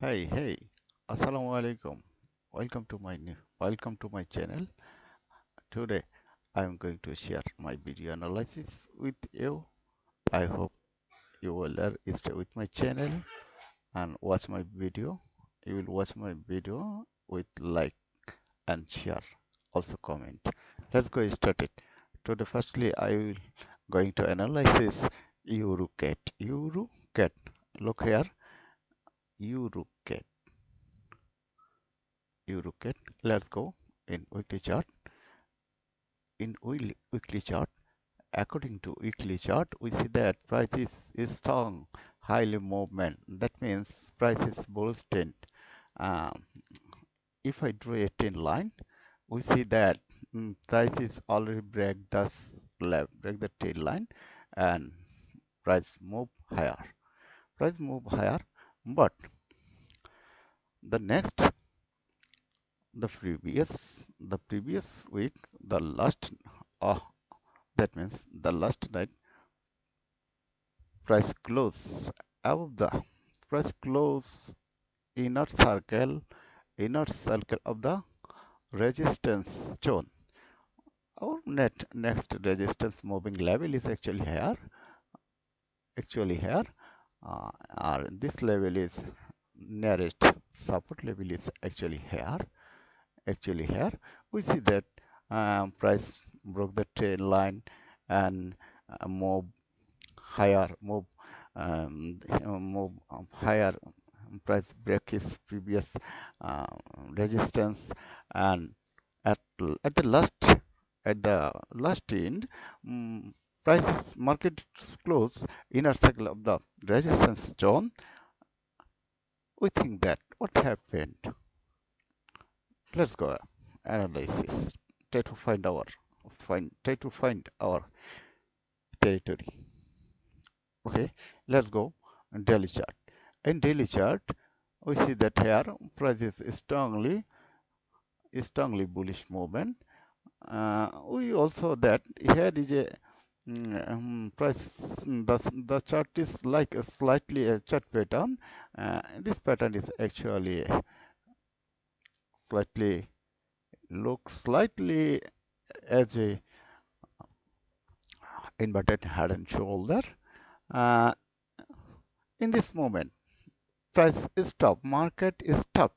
Hey, Assalamu alaikum. Welcome to my channel. Today I am going to share my video analysis with you. I hope you will stay with my channel and watch my video. You will watch my video with like and share. Also comment. Let's go started. Today firstly I will going to analysis Euro cat. Euro cat. Look here. Euro cat. Euro cat. Let's go in weekly chart. In weekly chart, according to weekly chart, we see that price is strong, highly movement. That means price is bullish trend. Um, if I draw a trend line, we see that price is already break the trend line, and price move higher. Price move higher, but the next, the previous week, the last, uh, that means the last night price close above the price close inner circle of the resistance zone. Our next resistance moving level is actually here or this level is nearest support level is actually here we see that price broke the trend line and move higher move higher. Price break his previous uh, resistance, and at at the last at the last end, prices market close inner circle of the resistance zone. We think that what happened. Let's go analysis. Try to find our territory. Okay, let's go daily chart. In daily chart, we see that here price is strongly bullish movement. We also that here is a price. The chart is like a slightly a chart pattern. This pattern is actually slightly looks slightly as a inverted head and shoulder. Uh, in this moment, price is top, market is top.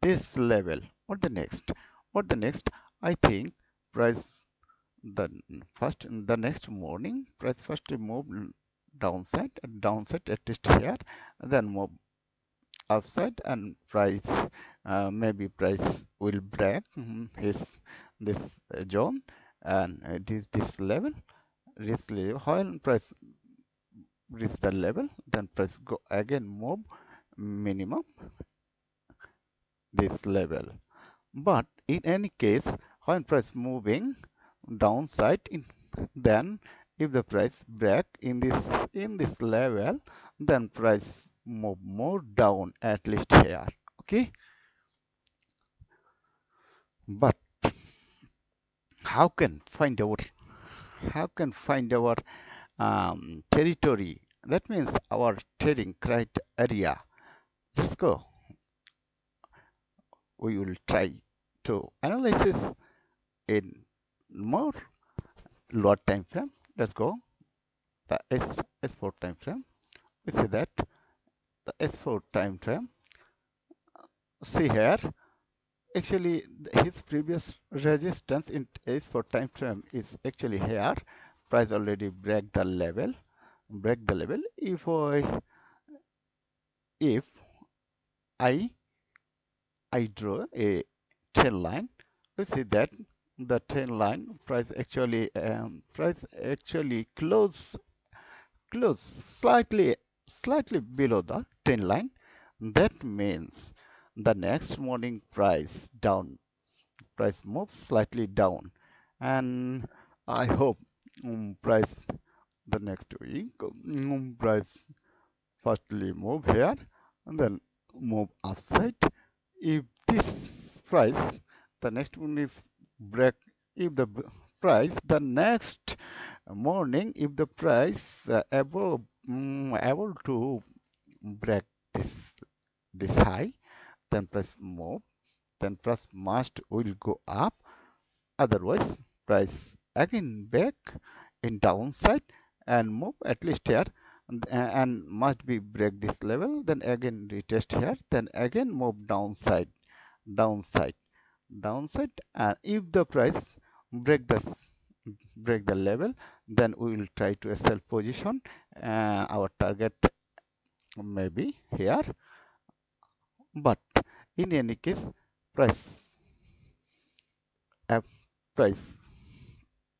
This level. What the next? I think price the the next morning price first move downside at least here, then move upside, and price maybe price will break his this zone, and this level when price reach the level, then price go again move minimum this level. But in any case, when price moving downside, then if the price break in this level, then price move more down at least here. Okay, but how can find our territory? That means our trading criteria. Let's go. We will try to analysis in more lower time frame. Let's go. The S4 time frame. We see that the S4 time frame. See here, actually his previous resistance in S4 time frame is actually here. Price already break the level. If I draw a trend line, we see that the trend line price actually close slightly below the trend line. That means the next morning price moves slightly down, and I hope price the next week price firstly move here and then move upside. If this price, the next one is break. If price the next morning, if the price able to break this this high, then price move, then price must will go up, otherwise price again back in downside and move at least here, and must be break this level, then again retest here, then again move downside, downside, downside, and if the price break the break the level, then we will try to sell position. Our target may be here, but in any case price uh, price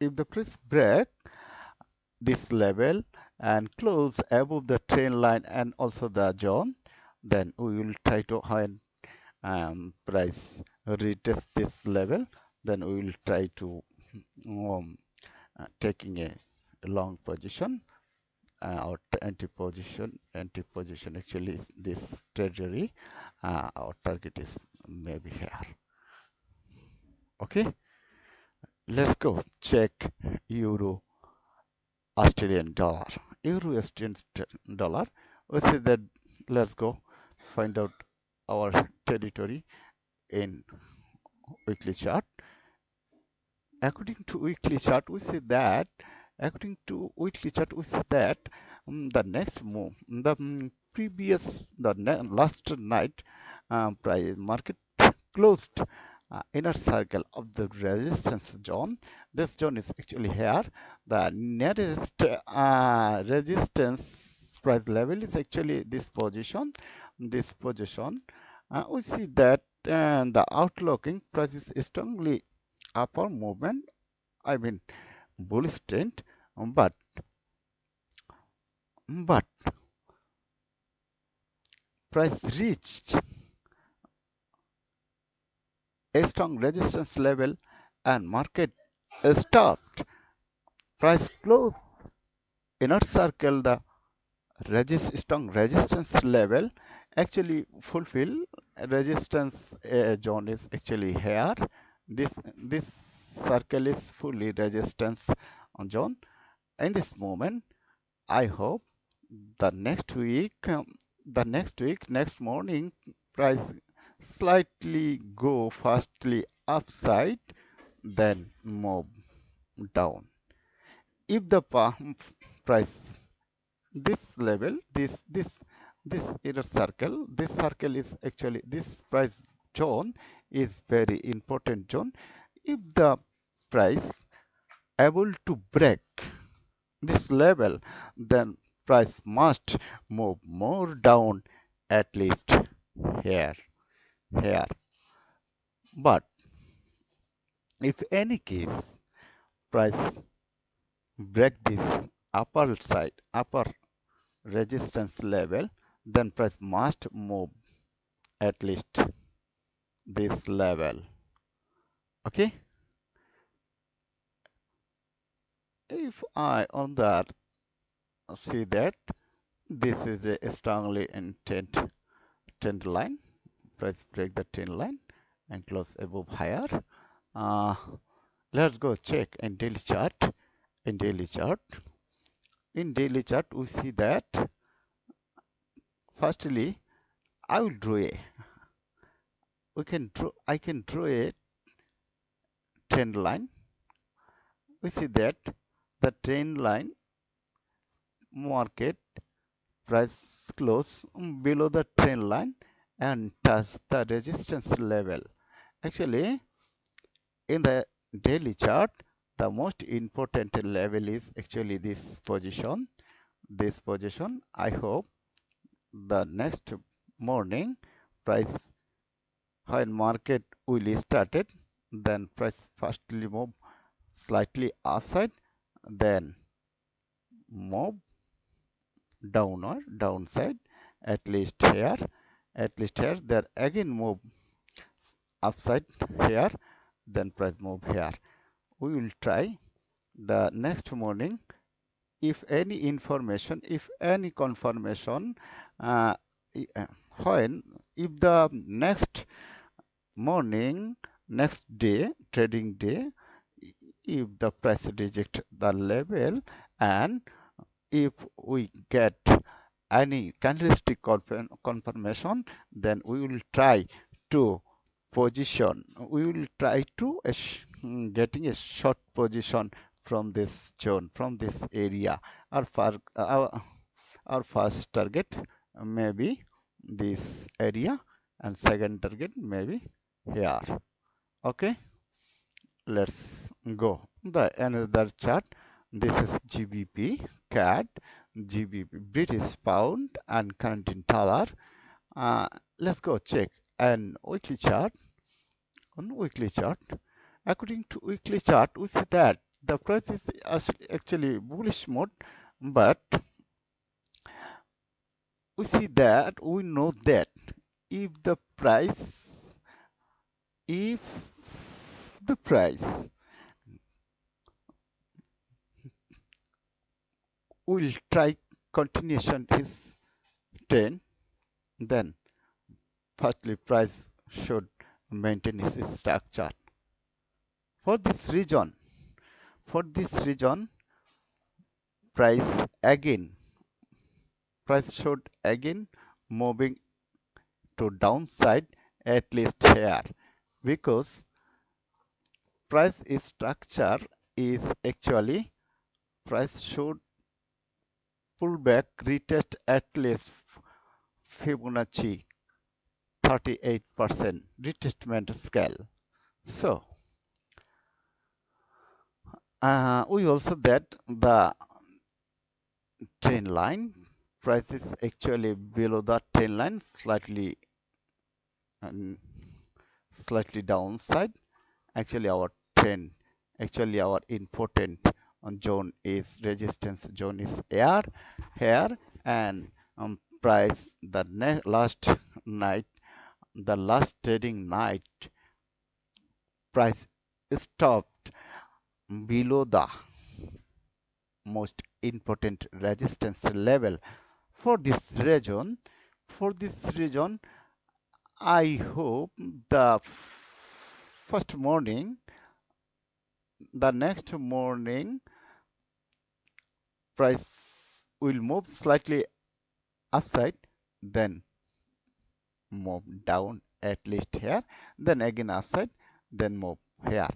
if the price break this level and close above the trend line and also the zone, then we will try to when price retest this level, then we will try to taking a long position, or anti position actually is this treasury. Our target is maybe here. Okay, let's go check euro Australian dollar. Euro Australian dollar. We say that let's go find out our territory in weekly chart. According to weekly chart, we say that the next move, the previous, last night, price market closed inner circle of the resistance zone. This zone is actually here. The nearest resistance price level is actually this position. This position, we see that the outlooking price is strongly upper movement. I mean bullish trend, but price reached a strong resistance level and market stopped. Price closed inner circle the strong resistance level, actually fulfill resistance zone is actually here. This circle is fully resistance zone. In this moment, I hope the next morning price slightly go fastly upside, then move down. If the price this level, this inner circle, this circle is actually this price zone is very important zone. If the price able to break this level, then price must move more down, at least here, here. But if any case price break this upper resistance level, then price must move at least this level. Okay, if I on that see that this is a strongly intent trend line, price break the trend line and close above higher. uh, let's go check in daily chart. In daily chart, we see that firstly I will draw a I can draw a trend line. We see that the trend line market price close below the trend line and touch the resistance level. Actually, in the daily chart, the most important level is actually this position. This position, I hope the next morning price when market will started, then price firstly move slightly upside, then move down or downside, at least here, then again move upside here, then price move here. We will try the next morning. If any information, if any confirmation, uh, when if the next morning, next day, trading day, if the price reject the level and if we get any candlestick confirmation, then we will try to we will try to getting a short position from this zone, from this area. Our first target maybe this area, and second target maybe here. Okay, let's go the another chart. This is GBP, CAD, GBP, British Pound, and Canadian dollar. Let's go check an weekly chart. On weekly chart, according to weekly chart, we see that the price is actually bullish mode, but we know that if the price if the price will try continuation his trend, then firstly price should maintain its structure. For this region, for this region, price again, price should again moving to downside at least here, because price structure is actually price should pull back, retest at least Fibonacci 38% retracement scale. So we also that the trend line price is actually below the trend line, um, slightly downside. Actually our trend, actually our important zone is resistance zone is here, and price last night, the last trading night, price stopped below the most important resistance level. For this region, I hope the first morning, the next morning, price will move slightly upside, then move down at least here, then again upside, then move here.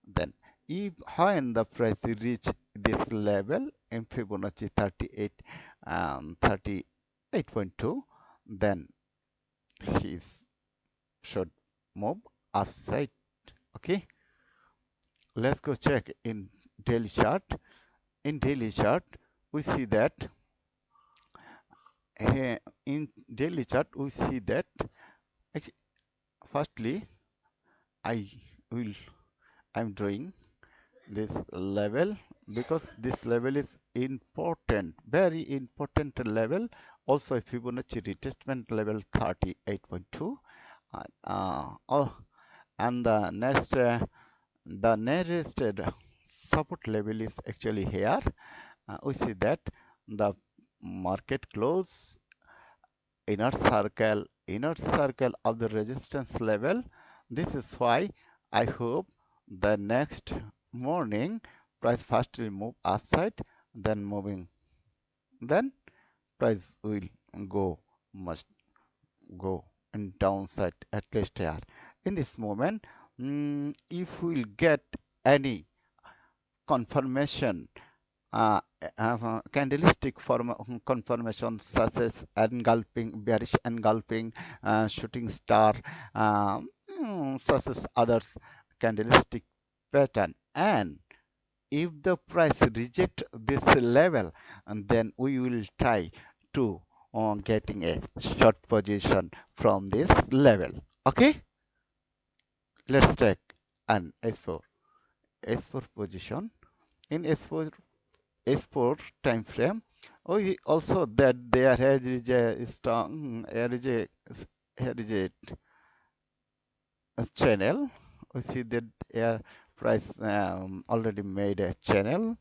Then if when the price reach this level in Fibonacci 38.2, then he should move upside. Okay, let's go check in daily chart. In daily chart, we see that in daily chart we see that firstly I will I'm drawing this level because this level is important, very important level. Also Fibonacci retracement level 38.2. And the nearest support level is actually here. We see that the market close inner circle of the resistance level. This is why I hope the next morning price first will move upside, then price will go must go in downside at least here. In this moment, if we'll get any confirmation, candlestick confirmation such as engulfing, bearish engulfing, shooting star, such as others candlestick pattern, and if the price reject this level, and then we will try to getting a short position from this level. Okay, let's check an S4 position. In S4 time frame, we also that there is a strong here is a channel. We see that air price already made a channel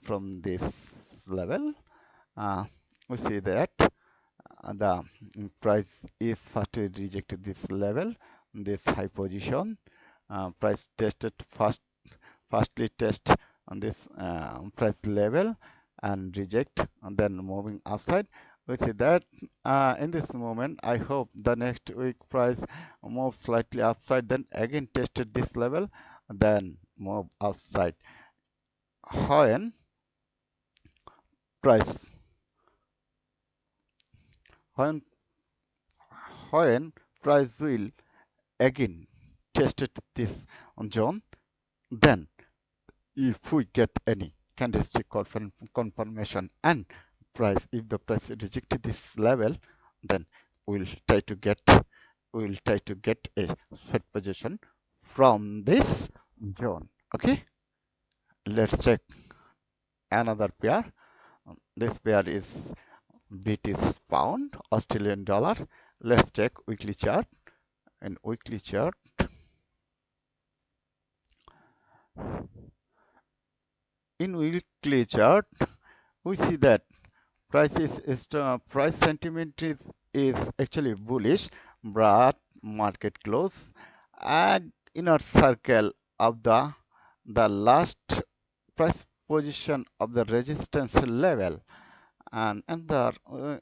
from this level. We see that the price is firstly rejected this level, this high position. Price tested firstly test on this price level and reject, and then moving upside, We see that in this moment, I hope the next week price move slightly upside, then again tested this level, then move upside. When price when when price will again tested this zone, then if we get any candlestick confirmation and price, if the price rejected this level, then we'll try to get a short position from this zone. Okay, let's check another pair. This pair is British pound, Australian dollar. Let's check weekly chart. In weekly chart, we see that price sentiment is actually bullish, but market close and inner circle of the last price position of the resistance level, and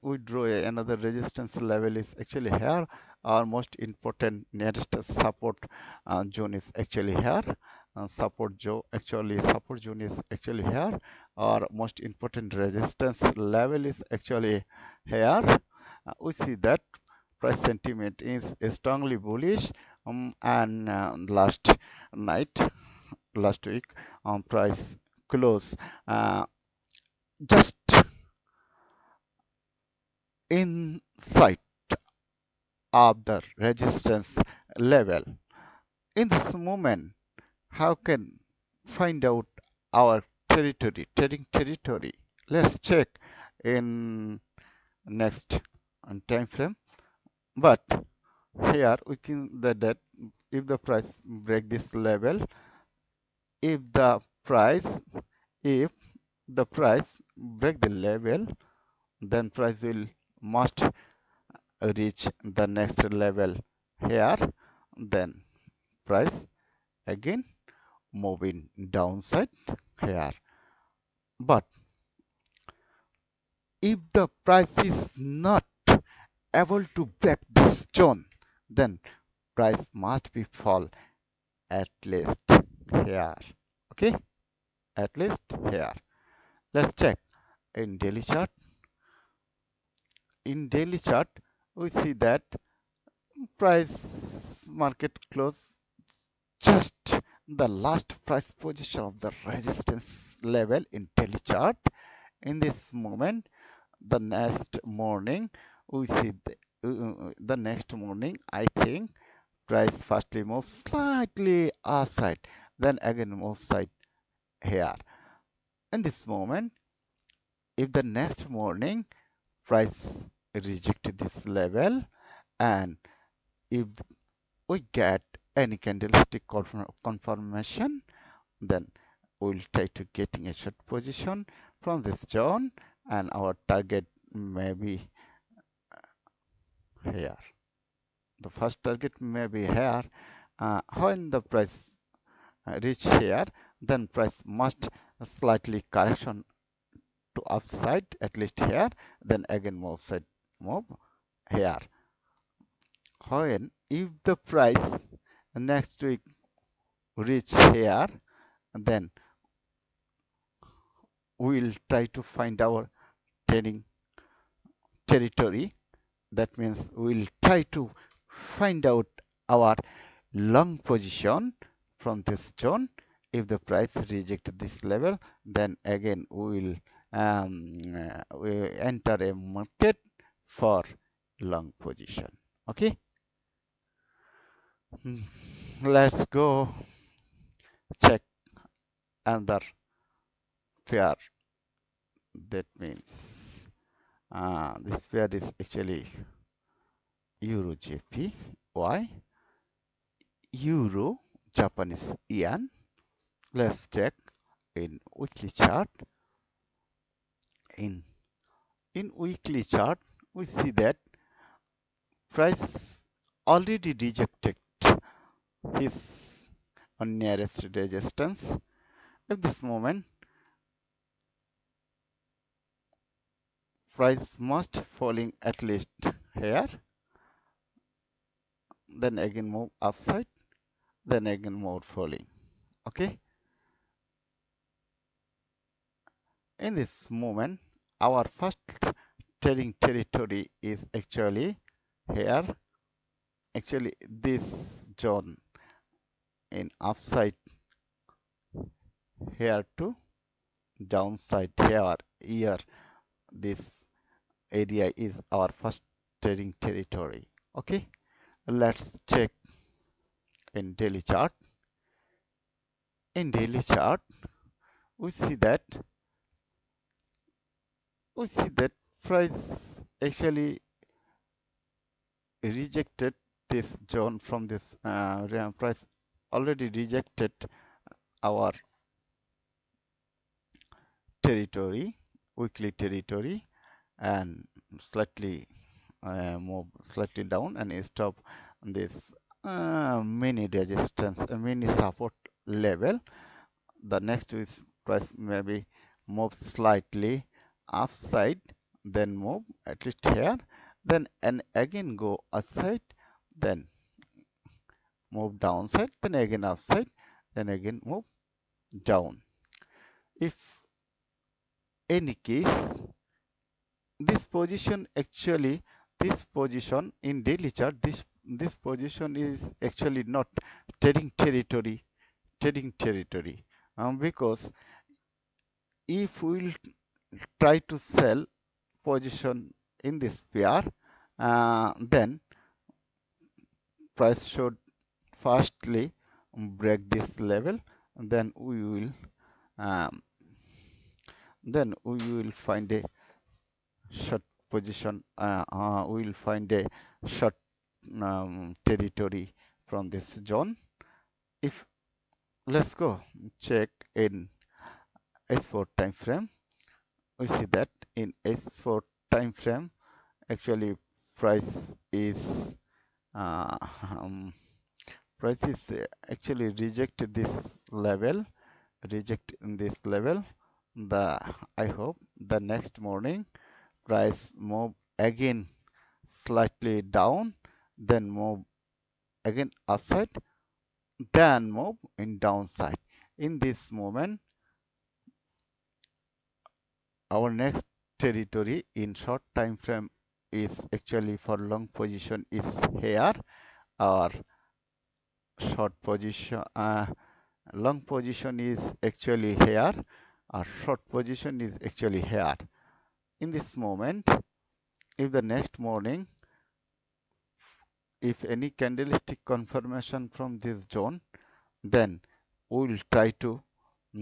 we draw another resistance level is actually here. Our most important nearest support zone is actually here. Support zone is actually here. Our most important resistance level is actually here. We see that price sentiment is strongly bullish, and last week price close just inside of the resistance level. In this moment, how can find out our trading territory? Let's check in next time frame. But here we can that if the price break this level, if the price if the price break the level, then price will must reach the next level here, then price again moving downside here. But if the price is not able to break this zone, then price must be fall at least here. Okay, at least here. Let's check in daily chart. In daily chart, we see that price market close just the last price position of the resistance level in daily chart. In this moment, the next morning, we see the next morning, I think price firstly moves slightly upside, then again move side here. In this moment, if the next morning price reject this level, and if we get any candlestick confirmation, then we'll try to getting a short position from this zone, and our target may be here. The first target may be here. When the price reach here, then price must slightly correction to upside at least here, then again move here. When if the price next week reach here, then we'll try to find our trading territory. That means we'll try to find out our long position from this zone. If the price reject this level, then again we enter a market for long position. Okay, let's go check another pair. That means this pair is actually Euro JP. Why? Euro Japanese yen. Let's check in weekly chart. In weekly chart, we see that price already rejected his nearest resistance. At this moment, price must falling at least here, then again move upside, then again more falling. Okay, in this moment our first trading territory is actually here, actually this zone in upside here to downside here. This area is our first trading territory. Okay, let's check in daily chart. In daily chart we see that price actually rejected this zone from this price already rejected our territory, weekly territory, and slightly move slightly down and stop this mini resistance, mini support level. The next is price maybe move slightly upside, then move at least here, then and again go upside, then move downside, then again upside, then again move down. If any case, this position actually, this position in daily chart, this position is actually not trading territory, because if we'll try to sell position in this pair, then price should firstly break this level, then um, we will find a short position, we will find a short territory from this zone. If let's go check in S4 time frame, we see that in S4 time frame actually price is uh, um, actually reject this level, reject in this level. The I hope the next morning price move again slightly down, then move again upside, then move in downside. In this moment our next territory in short time frame is actually for long position is here. Our short position, long position is actually here, our short position is actually here. In this moment, if the next morning, if any candlestick confirmation from this zone, then we will try to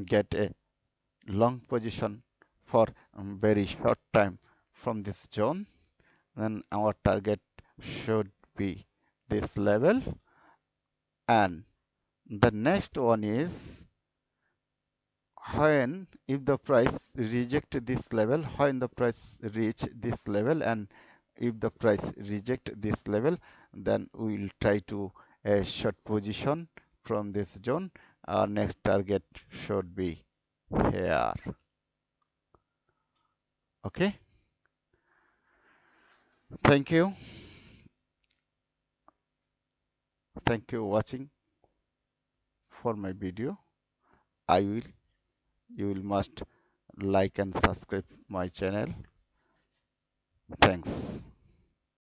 get a long position for very short time from this zone. Then our target should be this level, and the next one is when if the price reject this level, when the price reach this level, and if the price reject this level, then we will try to a short position from this zone. Our next target should be here. Okay, thank you watching for my video. I will You will must like and subscribe my channel. Thanks.